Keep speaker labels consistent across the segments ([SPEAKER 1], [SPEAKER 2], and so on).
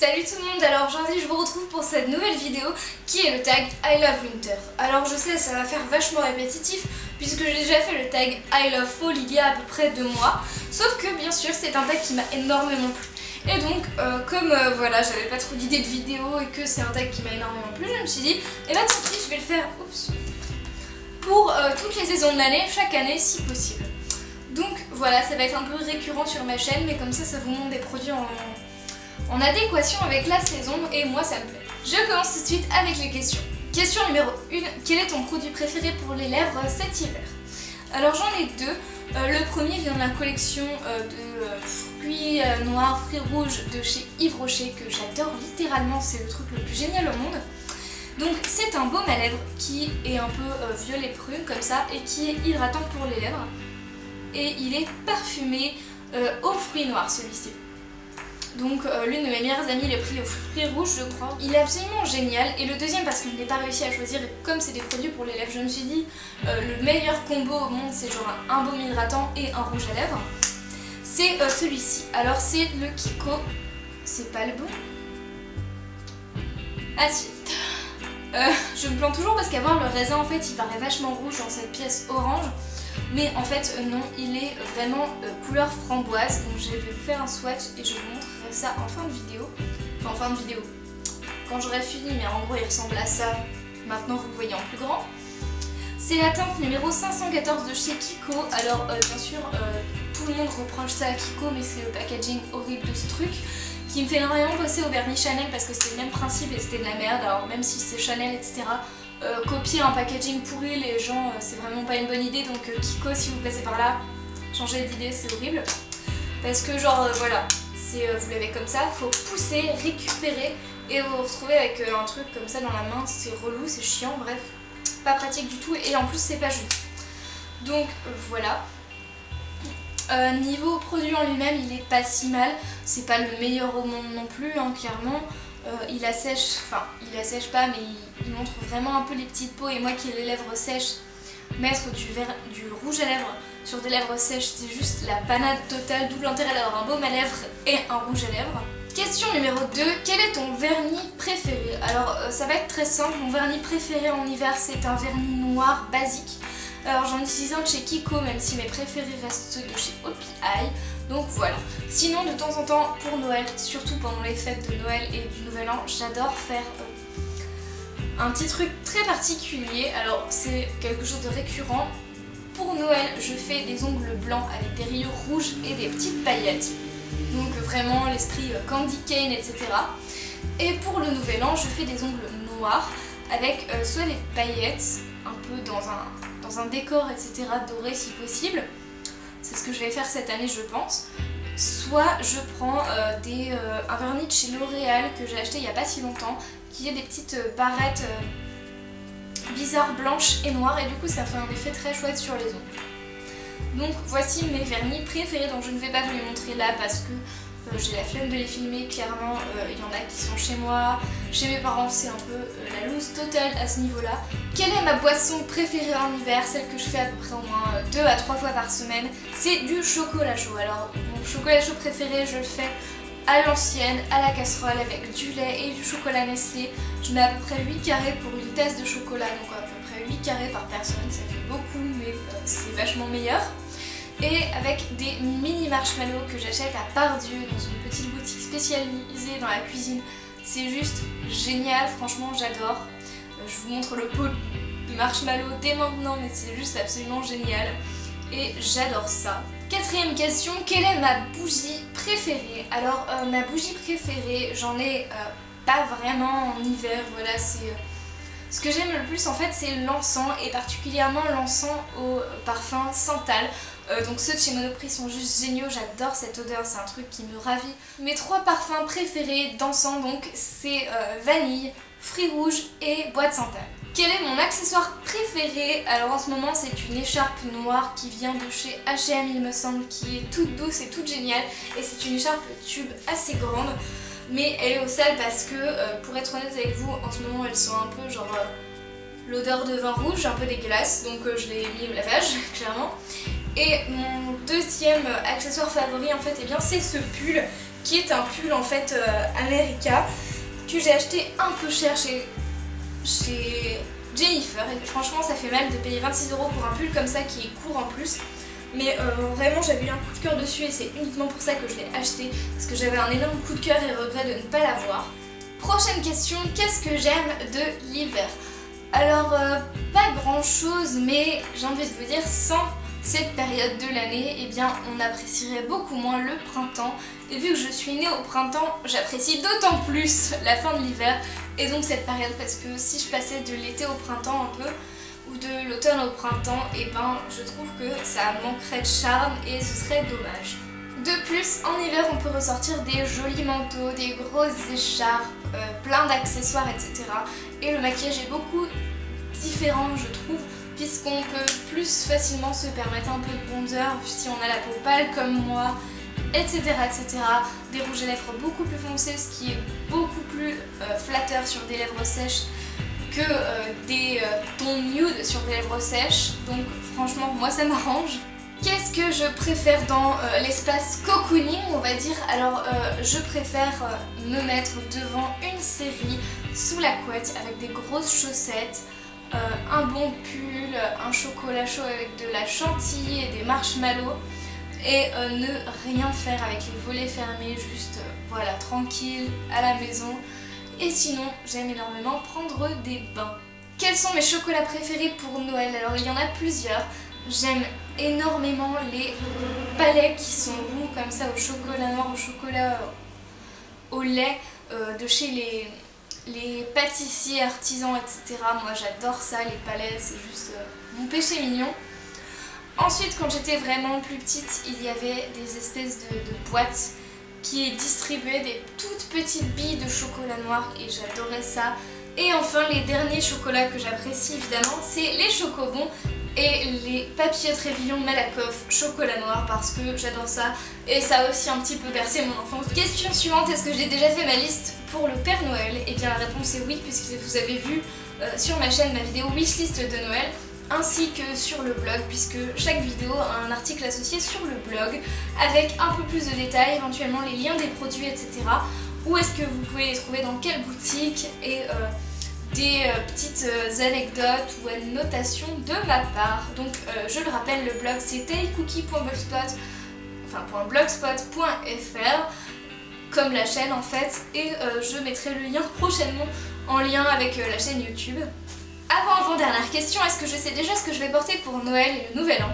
[SPEAKER 1] Salut tout le monde, alors aujourd'hui je vous retrouve pour cette nouvelle vidéo qui est le tag I Love Winter. Alors je sais, ça va faire vachement répétitif puisque j'ai déjà fait le tag I Love Fall il y a à peu près 2 mois. Sauf que bien sûr c'est un tag qui m'a énormément plu. Et donc comme voilà, j'avais pas trop d'idées de vidéo et que c'est un tag qui m'a énormément plu, je me suis dit et bah tant pis, je vais le faire pour toutes les saisons de l'année, chaque année si possible. Donc voilà, ça va être un peu récurrent sur ma chaîne, mais comme ça vous montre des produits en adéquation avec la saison et moi ça me plaît. Je commence tout de suite avec les questions. Question numéro 1, quel est ton produit préféré pour les lèvres cet hiver? Alors j'en ai deux. Le premier vient de la collection de fruits noirs, fruits rouges de chez Yves Rocher que j'adore littéralement, c'est le truc le plus génial au monde. Donc c'est un baume à lèvres qui est un peu violet prune comme ça et qui est hydratant pour les lèvres. Et il est parfumé aux fruits noirs celui-ci. Donc l'une de mes meilleures amies l'a pris aux fruits rouges je crois. Il est absolument génial. Et le deuxième parce que je n'ai pas réussi à choisir et comme c'est des produits pour les lèvres je me suis dit le meilleur combo au monde c'est genre un baume hydratant et un rouge à lèvres. C'est celui-ci. Alors c'est le Kiko. C'est pas le bon? Ah si. Je me plante toujours parce qu'avant le raisin en fait il paraît vachement rouge dans cette pièce orange. Mais en fait non, il est vraiment couleur framboise. Donc je vais vous faire un swatch et je vous montrerai ça en fin de vidéo. Enfin en fin de vidéo, quand j'aurai fini, mais en gros il ressemble à ça. Maintenant vous le voyez en plus grand. C'est la teinte numéro 514 de chez Kiko. Alors bien sûr tout le monde reproche ça à Kiko, mais c'est le packaging horrible de ce truc qui me fait énormément penser au vernis Chanel parce que c'était le même principe et c'était de la merde. Alors même si c'est Chanel etc, copier un packaging pourri les gens c'est vraiment pas une bonne idée. Donc Kiko, si vous passez par là, changez d'idée, c'est horrible parce que genre voilà, vous l'avez comme ça, faut pousser, récupérer et vous vous retrouvez avec un truc comme ça dans la main, c'est relou, c'est chiant, bref, pas pratique du tout et en plus c'est pas juste. Donc voilà. Niveau produit en lui-même, il est pas si mal, c'est pas le meilleur au monde non plus hein, clairement. Il assèche, enfin il assèche pas mais il montre vraiment un peu les petites peaux et moi qui ai les lèvres sèches, mettre du rouge à lèvres sur des lèvres sèches c'est juste la panade totale, d'où l'intérêt d'avoir un baume à lèvres et un rouge à lèvres. Question numéro 2, quel est ton vernis préféré? Alors ça va être très simple, mon vernis préféré en hiver c'est un vernis noir basique. Alors j'en utilise un de chez Kiko même si mes préférés restent ceux de chez Hopi Eye. Donc voilà. Sinon de temps en temps pour Noël, surtout pendant les fêtes de Noël et du Nouvel An, j'adore faire un petit truc très particulier. Alors c'est quelque chose de récurrent. Pour Noël je fais des ongles blancs avec des rayures rouges et des petites paillettes. Donc vraiment l'esprit candy cane etc. Et pour le Nouvel An je fais des ongles noirs avec soit des paillettes un peu dans un décor etc doré si possible. C'est ce que je vais faire cette année je pense. Soit je prends un vernis de chez L'Oréal que j'ai acheté il n'y a pas si longtemps, qui est des petites barrettes bizarres blanches et noires et du coup ça fait un effet très chouette sur les ongles. Donc voici mes vernis préférés, donc je ne vais pas vous les montrer là parce que j'ai la flemme de les filmer, clairement il y en a qui sont chez moi, chez mes parents c'est un peu la loose totale à ce niveau là. Quelle est ma boisson préférée en hiver, celle que je fais à peu près au moins 2 à 3 fois par semaine? C'est du chocolat chaud. Alors mon chocolat chaud préféré je le fais à l'ancienne, à la casserole avec du lait et du chocolat Nestlé. Je mets à peu près 8 carrés pour une tasse de chocolat, donc à peu près 8 carrés par personne, ça fait beaucoup mais c'est vachement meilleur. Et avec des mini marshmallows que j'achète à Pardieu dans une petite boutique spécialisée dans la cuisine. C'est juste génial, franchement j'adore. Je vous montre le pot de marshmallows dès maintenant mais c'est juste absolument génial. Et j'adore ça. Quatrième question, quelle est ma bougie préférée? Alors ma bougie préférée, j'en ai pas vraiment en hiver, voilà c'est... Ce que j'aime le plus en fait c'est l'encens et particulièrement l'encens au parfum santal. Donc ceux de chez Monoprix sont juste géniaux, j'adore cette odeur, c'est un truc qui me ravit. Mes 3 parfums préférés d'encens donc c'est vanille, fruits rouges et bois de santal. Quel est mon accessoire préféré? Alors en ce moment c'est une écharpe noire qui vient de chez H&M il me semble, qui est toute douce et toute géniale et c'est une écharpe tube assez grande. Mais elle est au sale parce que, pour être honnête avec vous, en ce moment elle sent un peu genre l'odeur de vin rouge, un peu dégueulasse, donc je l'ai mis au lavage, clairement. Et mon deuxième accessoire favori en fait, eh bien c'est ce pull qui est un pull en fait America que j'ai acheté un peu cher chez Jennifer, et franchement ça fait mal de payer 26 € pour un pull comme ça qui est court en plus. Mais vraiment j'avais eu un coup de cœur dessus et c'est uniquement pour ça que je l'ai acheté, parce que j'avais un énorme coup de cœur et regret de ne pas l'avoir. Prochaine question, qu'est-ce que j'aime de l'hiver? Alors pas grand chose, mais j'ai envie de vous dire, sans cette période de l'année, eh bien on apprécierait beaucoup moins le printemps. Et vu que je suis née au printemps, j'apprécie d'autant plus la fin de l'hiver et donc cette période, parce que si je passais de l'été au printemps un peu, ou de l'automne au printemps, et ben je trouve que ça manquerait de charme et ce serait dommage. De plus, en hiver on peut ressortir des jolis manteaux, des grosses écharpes, plein d'accessoires, etc. Et le maquillage est beaucoup différent je trouve, puisqu'on peut plus facilement se permettre un peu de bronzer si on a la peau pâle comme moi, etc. etc. Des rouges à lèvres beaucoup plus foncés, ce qui est beaucoup plus flatteur sur des lèvres sèches que des tons nude sur des lèvres sèches. Donc franchement moi ça m'arrange. Qu'est-ce que je préfère dans l'espace cocooning, on va dire? Alors je préfère me mettre devant une série sous la couette avec des grosses chaussettes, un bon pull, un chocolat chaud avec de la chantilly et des marshmallows, et ne rien faire avec les volets fermés, juste voilà, tranquille à la maison. Et sinon j'aime énormément prendre des bains. Quels sont mes chocolats préférés pour Noël? Alors il y en a plusieurs. J'aime énormément les palais qui sont roux comme ça, au chocolat noir, au chocolat au lait, de chez les pâtissiers artisans, etc. Moi j'adore ça, les palais, c'est juste mon péché mignon. Ensuite, quand j'étais vraiment plus petite, il y avait des espèces de boîtes qui distribuaient des toutes petites billes de chocolat noir et j'adorais ça. Et enfin, les derniers chocolats que j'apprécie évidemment, c'est les chocobons et les papillotes Révillon Malakoff chocolat noir, parce que j'adore ça et ça a aussi un petit peu bercé mon enfance. Question suivante, est-ce que j'ai déjà fait ma liste pour le Père Noël? Et bien la réponse est oui, puisque vous avez vu sur ma chaîne ma vidéo wishlist de Noël, ainsi que sur le blog, puisque chaque vidéo a un article associé sur le blog avec un peu plus de détails, éventuellement les liens des produits, etc. Où est-ce que vous pouvez les trouver, dans quelle boutique, et des petites anecdotes ou annotations de ma part. Donc je le rappelle, le blog c'est blogspot.fr comme la chaîne en fait, et je mettrai le lien prochainement en lien avec la chaîne YouTube. Avant-dernière question, est-ce que je sais déjà ce que je vais porter pour Noël et le Nouvel An?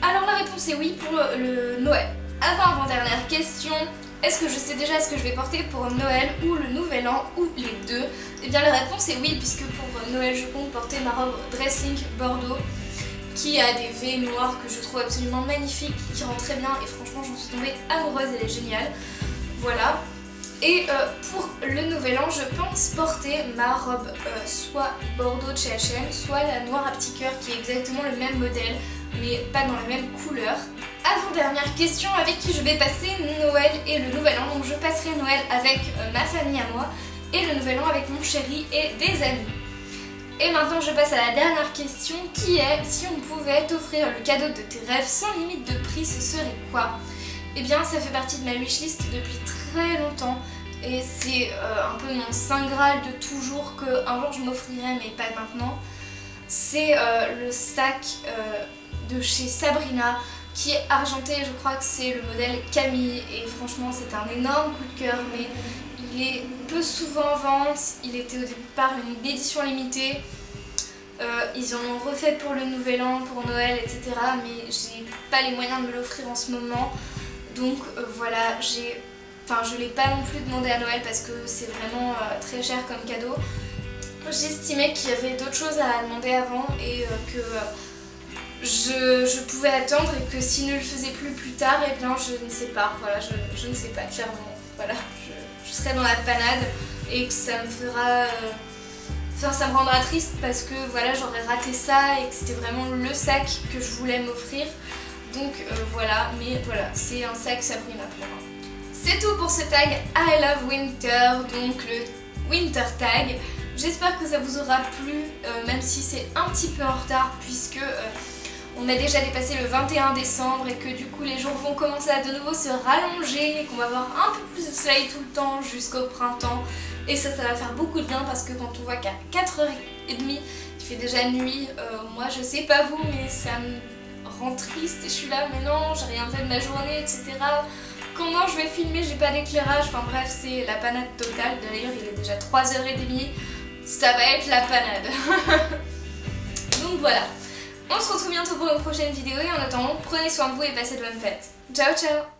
[SPEAKER 1] Alors la réponse est oui pour le Noël. Avant-dernière question, est-ce que je sais déjà ce que je vais porter pour Noël ou le Nouvel An, ou les deux? Et bien la réponse est oui, puisque pour Noël je compte porter ma robe Dressling Bordeaux qui a des V noirs que je trouve absolument magnifiques, qui rend très bien et franchement j'en suis tombée amoureuse, elle est géniale. Voilà. Et pour le Nouvel An, je pense porter ma robe soit Bordeaux de chez H&M, soit la noire à petit cœur qui est exactement le même modèle, mais pas dans la même couleur. Avant-dernière question, avec qui je vais passer Noël et le Nouvel An. Donc je passerai Noël avec ma famille à moi et le Nouvel An avec mon chéri et des amis. Et maintenant je passe à la dernière question qui est: si on pouvait t'offrir le cadeau de tes rêves sans limite de prix, ce serait quoi? Eh bien ça fait partie de ma wishlist depuis très longtemps et c'est un peu mon saint graal de toujours qu'un jour je m'offrirai, mais pas maintenant. C'est le sac de chez Sabrina qui est argenté, je crois que c'est le modèle Camille, et franchement c'est un énorme coup de cœur, mais il est peu souvent en vente. Il était au départ une édition limitée, ils en ont refait pour le Nouvel An, pour Noël, etc. mais j'ai pas les moyens de me l'offrir en ce moment. Donc voilà, je l'ai pas non plus demandé à Noël parce que c'est vraiment très cher comme cadeau. J'estimais qu'il y avait d'autres choses à demander avant et que je pouvais attendre, et que s'il ne le faisait plus tard, et bien je ne sais pas, voilà, je ne sais pas clairement, voilà, je serai dans la panade et que ça me fera... Enfin, ça me rendra triste parce que voilà, j'aurais raté ça et que c'était vraiment le sac que je voulais m'offrir. Donc voilà, mais voilà, c'est un sac Sabrina pour moi. C'est tout pour ce tag I Love Winter, donc le Winter Tag. J'espère que ça vous aura plu, même si c'est un petit peu en retard, puisque on a déjà dépassé le 21 décembre et que du coup les jours vont commencer à de nouveau se rallonger et qu'on va avoir un peu plus de soleil tout le temps jusqu'au printemps. Et ça va faire beaucoup de bien parce que quand on voit qu'à 4h30 il fait déjà nuit, moi je sais pas vous mais ça me rend triste et je suis là mais non j'ai rien fait de ma journée etc. Comment je vais filmer, j'ai pas d'éclairage, enfin bref c'est la panade totale. D'ailleurs il est déjà 3h30, ça va être la panade. Donc voilà, on se retrouve bientôt pour une prochaine vidéo et en attendant prenez soin de vous et passez de bonnes fêtes. Ciao ciao.